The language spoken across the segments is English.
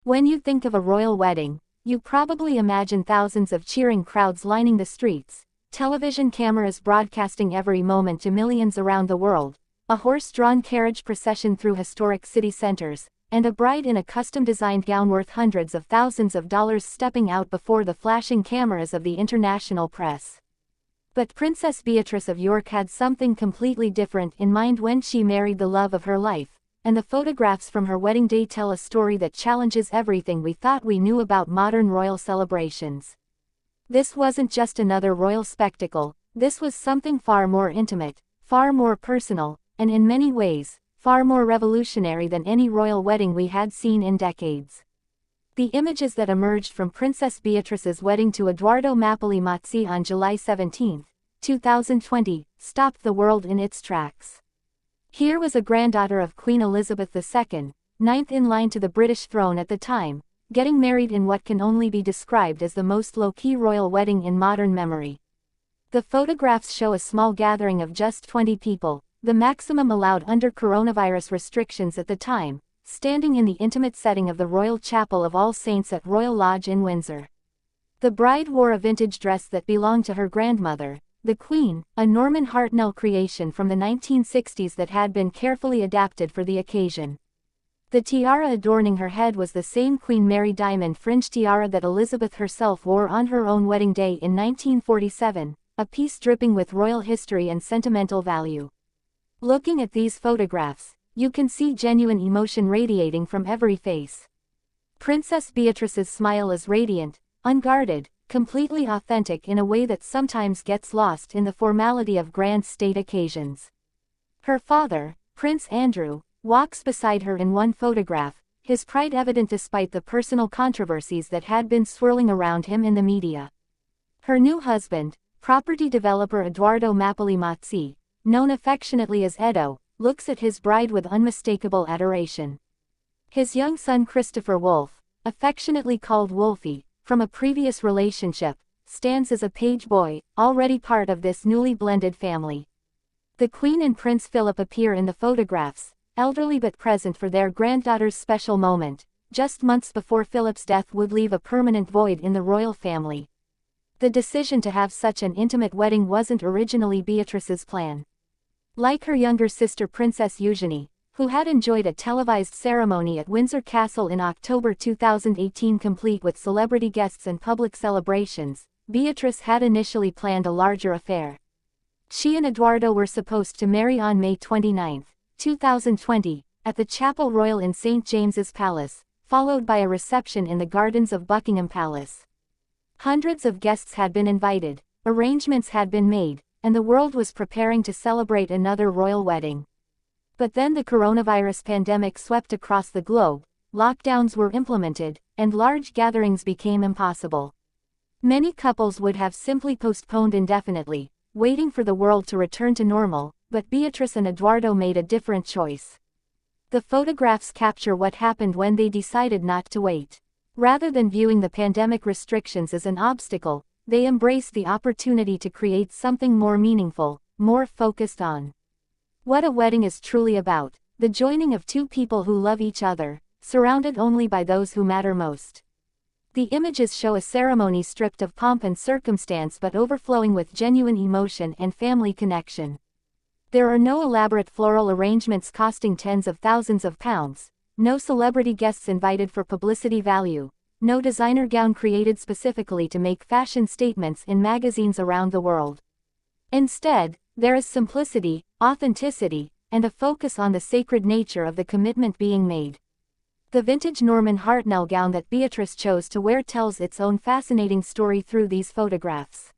When you think of a royal wedding, you probably imagine thousands of cheering crowds lining the streets, television cameras broadcasting every moment to millions around the world, a horse-drawn carriage procession through historic city centers, and a bride in a custom-designed gown worth hundreds of thousands of dollars stepping out before the flashing cameras of the international press. But Princess Beatrice of York had something completely different in mind when she married the love of her life, and the photographs from her wedding day tell a story that challenges everything we thought we knew about modern royal celebrations. This wasn't just another royal spectacle, this was something far more intimate, far more personal, and in many ways, far more revolutionary than any royal wedding we had seen in decades. The images that emerged from Princess Beatrice's wedding to Edoardo Mapelli on July 17, 2020, stopped the world in its tracks. Here was a granddaughter of Queen Elizabeth II, ninth in line to the British throne at the time, getting married in what can only be described as the most low-key royal wedding in modern memory. The photographs show a small gathering of just 20 people, the maximum allowed under coronavirus restrictions at the time, standing in the intimate setting of the Royal Chapel of All Saints at Royal Lodge in Windsor. The bride wore a vintage dress that belonged to her grandmother, the Queen, a Norman Hartnell creation from the 1960s that had been carefully adapted for the occasion. The tiara adorning her head was the same Queen Mary diamond fringe tiara that Elizabeth herself wore on her own wedding day in 1947, a piece dripping with royal history and sentimental value. Looking at these photographs, you can see genuine emotion radiating from every face. Princess Beatrice's smile is radiant, unguarded, completely authentic in a way that sometimes gets lost in the formality of grand state occasions. Her father, Prince Andrew, walks beside her in one photograph, his pride evident despite the personal controversies that had been swirling around him in the media. Her new husband, property developer Edoardo Mapelli, known affectionately as Edo, looks at his bride with unmistakable adoration. His young son Christopher Wolfe, affectionately called Wolfie, from a previous relationship, stands as a page boy, already part of this newly blended family. The Queen and Prince Philip appear in the photographs, elderly but present for their granddaughter's special moment, just months before Philip's death would leave a permanent void in the royal family. The decision to have such an intimate wedding wasn't originally Beatrice's plan. Like her younger sister Princess Eugenie, who had enjoyed a televised ceremony at Windsor Castle in October 2018 complete with celebrity guests and public celebrations, Beatrice had initially planned a larger affair. She and Edoardo were supposed to marry on May 29, 2020, at the Chapel Royal in St. James's Palace, followed by a reception in the gardens of Buckingham Palace. Hundreds of guests had been invited, arrangements had been made, and the world was preparing to celebrate another royal wedding. But then the coronavirus pandemic swept across the globe, lockdowns were implemented, and large gatherings became impossible. Many couples would have simply postponed indefinitely, waiting for the world to return to normal, but Beatrice and Edoardo made a different choice. The photographs capture what happened when they decided not to wait. Rather than viewing the pandemic restrictions as an obstacle, they embraced the opportunity to create something more meaningful, more focused on what a wedding is truly about, the joining of two people who love each other, surrounded only by those who matter most. The images show a ceremony stripped of pomp and circumstance but overflowing with genuine emotion and family connection. There are no elaborate floral arrangements costing tens of thousands of pounds, no celebrity guests invited for publicity value, no designer gown created specifically to make fashion statements in magazines around the world. Instead, there is simplicity, authenticity, and a focus on the sacred nature of the commitment being made. The vintage Norman Hartnell gown that Beatrice chose to wear tells its own fascinating story through these photographs.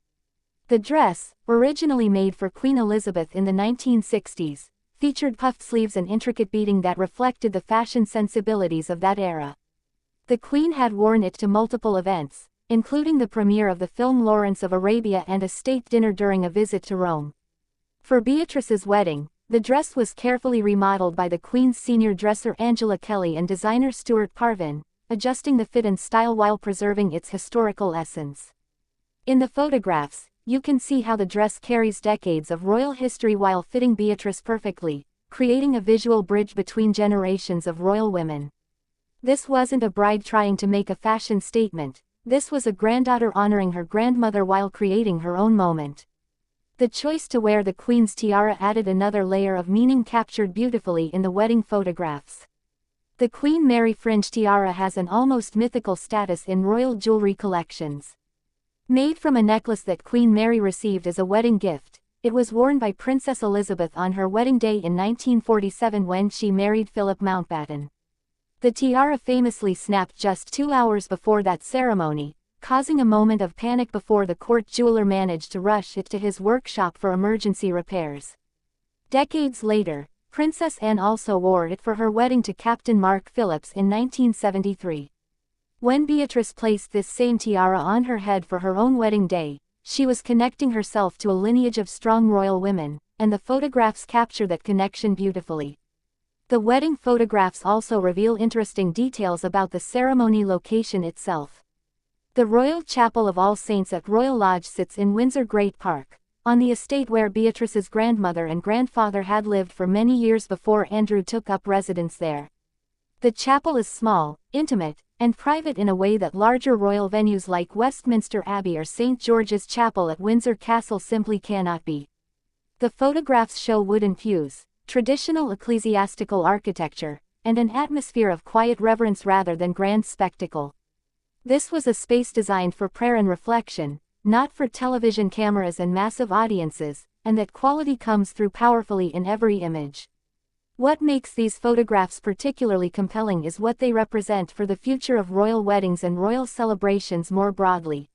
The dress, originally made for Queen Elizabeth in the 1960s, featured puffed sleeves and intricate beading that reflected the fashion sensibilities of that era. The Queen had worn it to multiple events, including the premiere of the film Lawrence of Arabia and a state dinner during a visit to Rome. For Beatrice's wedding, the dress was carefully remodeled by the Queen's senior dresser Angela Kelly and designer Stuart Parvin, adjusting the fit and style while preserving its historical essence. In the photographs, you can see how the dress carries decades of royal history while fitting Beatrice perfectly, creating a visual bridge between generations of royal women. This wasn't a bride trying to make a fashion statement, this was a granddaughter honoring her grandmother while creating her own moment. The choice to wear the Queen's tiara added another layer of meaning captured beautifully in the wedding photographs. The Queen Mary fringe tiara has an almost mythical status in royal jewelry collections. Made from a necklace that Queen Mary received as a wedding gift, it was worn by Princess Elizabeth on her wedding day in 1947 when she married Philip Mountbatten. The tiara famously snapped just 2 hours before that ceremony, causing a moment of panic before the court jeweler managed to rush it to his workshop for emergency repairs. Decades later, Princess Anne also wore it for her wedding to Captain Mark Phillips in 1973. When Beatrice placed this same tiara on her head for her own wedding day, she was connecting herself to a lineage of strong royal women, and the photographs capture that connection beautifully. The wedding photographs also reveal interesting details about the ceremony location itself. The Royal Chapel of All Saints at Royal Lodge sits in Windsor Great Park, on the estate where Beatrice's grandmother and grandfather had lived for many years before Andrew took up residence there. The chapel is small, intimate, and private in a way that larger royal venues like Westminster Abbey or St. George's Chapel at Windsor Castle simply cannot be. The photographs show wooden pews, traditional ecclesiastical architecture, and an atmosphere of quiet reverence rather than grand spectacle. This was a space designed for prayer and reflection, not for television cameras and massive audiences, and that quality comes through powerfully in every image. What makes these photographs particularly compelling is what they represent for the future of royal weddings and royal celebrations more broadly.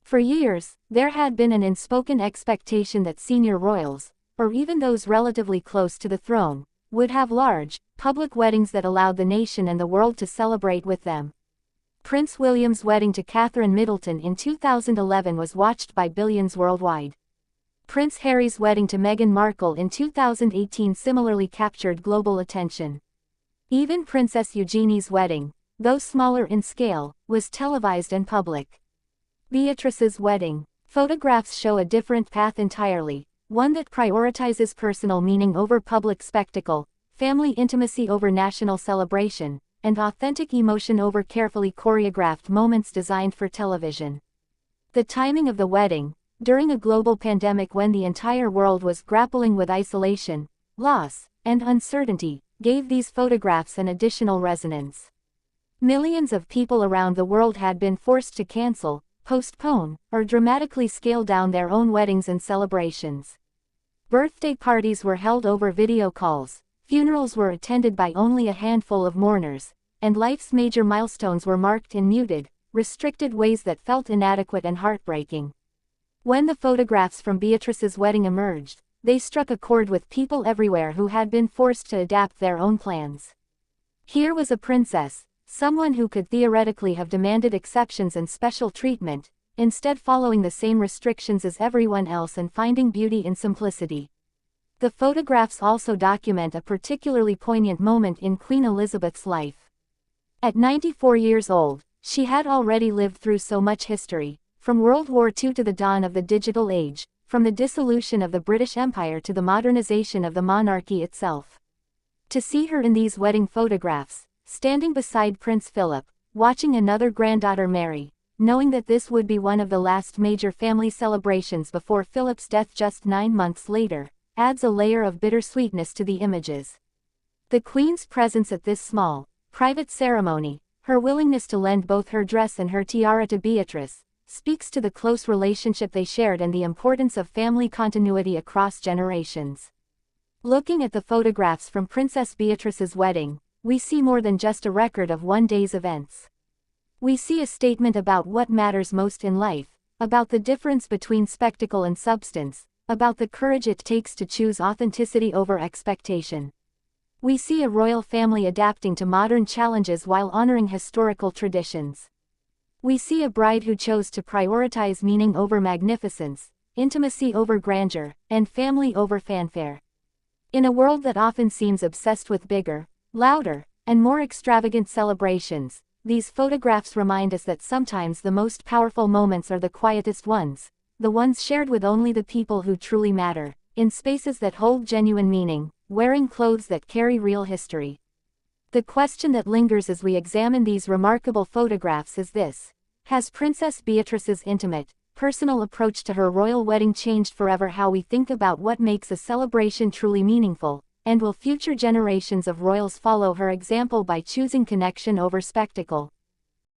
For years, there had been an unspoken expectation that senior royals, or even those relatively close to the throne, would have large, public weddings that allowed the nation and the world to celebrate with them. Prince William's wedding to Catherine Middleton in 2011 was watched by billions worldwide. Prince Harry's wedding to Meghan Markle in 2018 similarly captured global attention. Even Princess Eugenie's wedding, though smaller in scale, was televised and public. Beatrice's wedding. Photographs show a different path entirely, one that prioritizes personal meaning over public spectacle, family intimacy over national celebration, and authentic emotion over carefully choreographed moments designed for television. The timing of the wedding, during a global pandemic when the entire world was grappling with isolation, loss, and uncertainty, gave these photographs an additional resonance. Millions of people around the world had been forced to cancel, postpone, or dramatically scale down their own weddings and celebrations. Birthday parties were held over video calls, funerals were attended by only a handful of mourners, and life's major milestones were marked in muted, restricted ways that felt inadequate and heartbreaking. When the photographs from Beatrice's wedding emerged, they struck a chord with people everywhere who had been forced to adapt their own plans. Here was a princess, someone who could theoretically have demanded exceptions and special treatment, instead following the same restrictions as everyone else and finding beauty in simplicity. The photographs also document a particularly poignant moment in Queen Elizabeth's life. At 94 years old, she had already lived through so much history, from World War II to the dawn of the digital age, from the dissolution of the British Empire to the modernization of the monarchy itself. To see her in these wedding photographs, standing beside Prince Philip, watching another granddaughter marry, knowing that this would be one of the last major family celebrations before Philip's death just 9 months later, adds a layer of bittersweetness to the images. The Queen's presence at this small, private ceremony, her willingness to lend both her dress and her tiara to Beatrice, speaks to the close relationship they shared and the importance of family continuity across generations. Looking at the photographs from Princess Beatrice's wedding, we see more than just a record of one day's events. We see a statement about what matters most in life, about the difference between spectacle and substance, about the courage it takes to choose authenticity over expectation. We see a royal family adapting to modern challenges while honoring historical traditions. We see a bride who chose to prioritize meaning over magnificence, intimacy over grandeur, and family over fanfare. In a world that often seems obsessed with bigger, louder, and more extravagant celebrations, these photographs remind us that sometimes the most powerful moments are the quietest ones, the ones shared with only the people who truly matter, in spaces that hold genuine meaning, wearing clothes that carry real history. The question that lingers as we examine these remarkable photographs is this: has Princess Beatrice's intimate, personal approach to her royal wedding changed forever how we think about what makes a celebration truly meaningful, and will future generations of royals follow her example by choosing connection over spectacle?